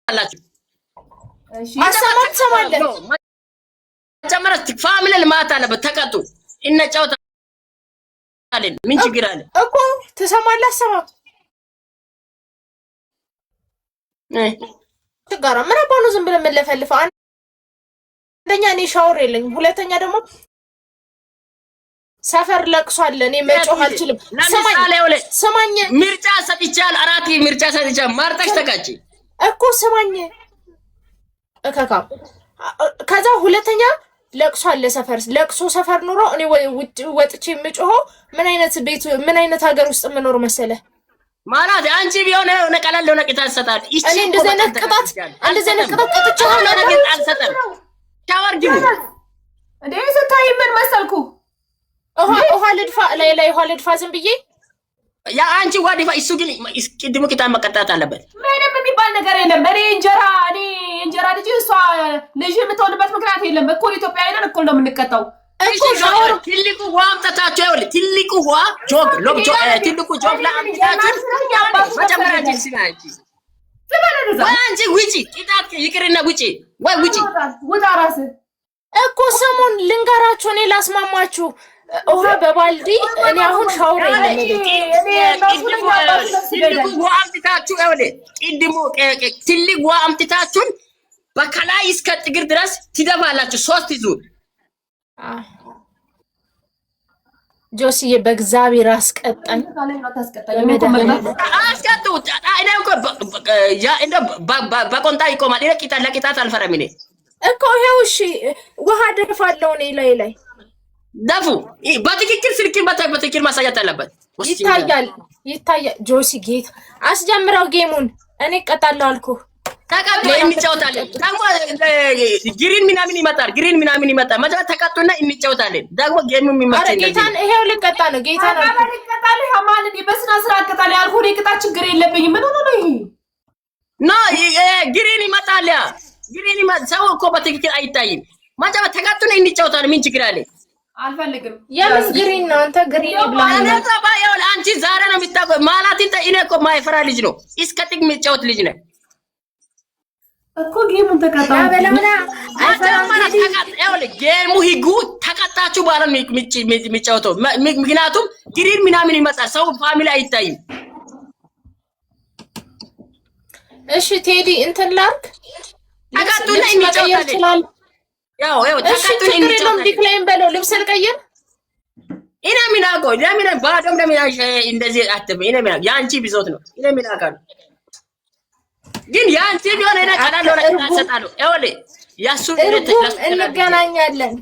አላችሁ ማሰማት ሰማለን መጀመሪያ ፋሚሊ ልማት አለበት ተቀጡ እነጫውታለን ምን ችግር አለ እኮ ተሰማለህ ሰማ ትጋራ ምን አባኑ ዝም ብለን መለፈልፈ አንደኛ እኔ ሻወር የለኝም ሁለተኛ ደግሞ ሰፈር ለቅሷል እኔ መጮህ አልችልም ሰማኝ ምርጫ ሰጥቻል አራት ምርጫ ሰጥቻል ማርጠሽ ተቃጭ እኮ ሰማኝ እከካ ከዛ ሁለተኛ ለቅሷል ለሰፈር ለቅሶ ሰፈር ኑሮ እኔ ወጥቼ የምጮኸው ምን አይነት ቤት ምን አይነት ሀገር ውስጥ ምኖር መሰለ ማለት አንቺ ቢሆን ነቀላል ቅጣት ሰጣት እኔ እንደዚህ አይነት ቅጣት ቀጥቻለሁ ነገር አልሰጠም ሻወር ግቡ እንዴ ስታይ ምን መሰልኩ ውሃ ልድፋ ላይ ውሃ ልድፋ ዝም ብዬ ያ አንቺ ዋዲፋ እሱ ግን ቅድሙ ቅጣት መቀጣት አለበት ምንም የሚባል ነገር የለም እኔ እንጀራ ልጅ እሷ ልጅ የምትወልበት ምክንያት የለም እኮ ኢትዮጵያውያን እኮ ነው የምንቀጣው እኮ ሻወር ትልቁ ውሃ አምጥታችሁ ይኸውልህ ትልቁ ውሃ ጆግ ትልቁ ጆግ ለአምጥታችሁ መጀመሪያ እንጂ ሲናጂ አንቺ ውጪ ቅጣት ይቅርና ውጪ ወይ ውጪ ውጣ ራስህ እኮ ሰሞን ልንገራችሁ እኔ ላስማማችሁ ውሃ በባልዲ እኔ አሁን ሻወር የለም ትልቁ ውሃ አምጥታችሁ ይኸውልህ ትልቁ ውሃ አምጥታችሁን በከላይ እስከ ጥግር ድረስ ትደፋላችሁ 3 ዙር ጆሲዬ በእግዚአብሔር አስቀጣኝ አስቀጡ አይደው እንደ በቆንጣ ይቆማል ለቂጣት አልፈረም እኔ እኮ ይሄው እሺ ውሃ ደፋለው እኔ ላይ ደፉ በትክክል ስልክን በትክክል ማሳየት አለበት ይታያል ጆሲ ጌት አስጀምረው ጌሙን እኔ እቀጣለሁ አልኩ ተቀጡ እንጫወታለን ደግሞ ግሪን ምናምን ይመጣል መጀመሪያ ተቀጡና እንጫወታለን ደግሞ ጌሙ የሚመጣ ጌታን ይሄው ልቀጣ ነው ጌታን ልቀጣለህ ማለት በስና ስራ አቀጣለ ያልኩ ቅጣ ችግር የለብኝም ምን ሆነ ነው ይሄ ግሪን ይመጣል ሰው እኮ በትክክል አይታይም መጀመሪያ ተቀጡና እንጫወታለን ምን ችግር አለ አልፈልግም የምን ግሪን ነው አንተ ግሪን ይብላኝ አንቺ ዛሬ ነው የምታውቀው ማለት እኔ እኮ ማይፈራ ልጅ ነው እስከ ጥግ የሚጫወት ልጅ ነው እኮ ጌሙን ተቀጣ በለምና ጌሙ ህጉ ተቀጣችሁ በኋላ የሚጫወተው ምክንያቱም ግሪን ምናምን ይመጣል ሰው ፋሚሊ አይታይም እሺ ቴዲ እንትን ላርክ ተቀጡና እንጫወታለን ያው ተቀጡና እንጫወታለን ዲክላይን በለው ልብስ ልቀይር እኔ ምን አውቀው ለምን ባዶም ለምን እንደዚህ አትበይ እኔ ምን ያንቺ ቢዞት ነው እኔ ምን አውቃለሁ ግን ያንቺ ቢሆን እኔ ቀላል ሆነ ተሰጣለሁ ይኸውልህ ያሱ እንገናኛለን